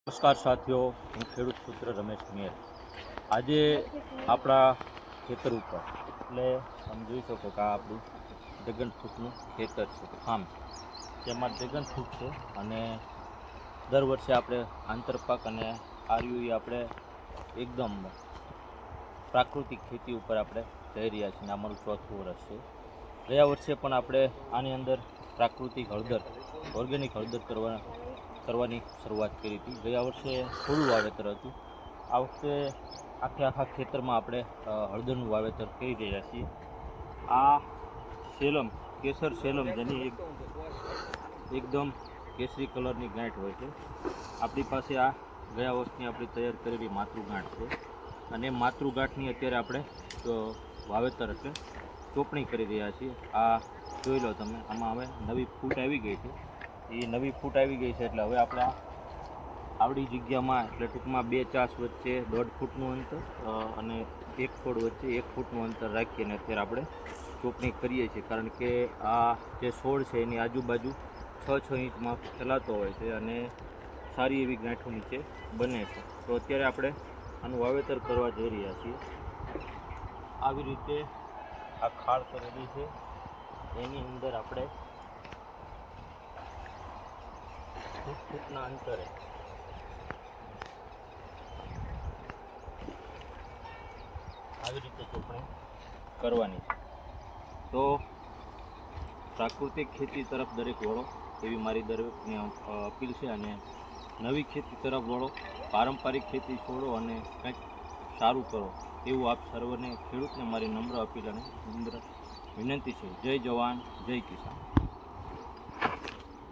નમસ્કાર સાથીઓ, હું ખેડૂત પુત્ર રમેશ મેર. આજે આપણા ખેતર ઉપર એટલે તમે જોઈ શકો કે આ આપણું ડ્રેગન ફ્રૂટનું ખેતર છે, ફાર્મ. જેમાં ડ્રેગન ફ્રૂટ છે અને દર વર્ષે આપણે આંતરપાક અને આર્યુઈ આપણે એકદમ પ્રાકૃતિક ખેતી ઉપર આપણે જઈ રહ્યા છીએ. અમારું ચોથું વર્ષ છે. ગયા વર્ષે પણ આપણે આની અંદર પ્રાકૃતિક હળદર, ઓર્ગેનિક હળદર કરવાની શરૂઆત કરી હતી. ગયા વર્ષે થોડું વાવેતર હતું. આ વખતે આખા ખેતરમાં આપણે હળદરનું વાવેતર કરી રહ્યા છીએ. આ સેલમ, કેસર સેલમ, જેની એકદમ કેસરી કલરની ગાંઠ હોય છે. આપણી પાસે આ ગયા વર્ષની આપણી તૈયાર કરેલી માતૃગાંઠ છે અને માતૃગાંઠની અત્યારે આપણે વાવેતર એટલે ચોપણી કરી રહ્યા છીએ. આ જોઈ લો તમે, આમાં હવે નવી ફૂટ આવી ગઈ છે. એ નવી ફૂટ આવી ગઈ છે એટલે હવે આપણે આવડી જગ્યામાં, એટલે ટૂંકમાં 2 ચાસ વચ્ચે 1.5 ફૂટનું અંતર અને 1 છોડ વચ્ચે 1 ફૂટનું અંતર રાખીને અત્યારે આપણે ચોપણી કરીએ છીએ. કારણ કે આ જે છોડ છે એની આજુબાજુ 6 ઇંચમાં ફેલાતો હોય છે અને સારી એવી ગાંઠો નીચે બને છે. તો અત્યારે આપણે આનું વાવેતર કરવા જઈ રહ્યા છીએ. આવી રીતે આ ખાળ કરેલી છે, એની અંદર આપણે ફૂટના અંતરે આવી રીતે ચોપણી કરવાની છે. તો પ્રાકૃતિક ખેતી તરફ દરેક વળો, એવી મારી દરેકની અપીલ છે. અને નવી ખેતી તરફ વળો, પારંપરિક ખેતી છોડો અને કંઈક સારું કરો, એવું આપ સર્વને ખેડૂતને મારી નમ્ર અપીલ અને નમ્ર વિનંતી છે. જય જવાન, જય કિસાન.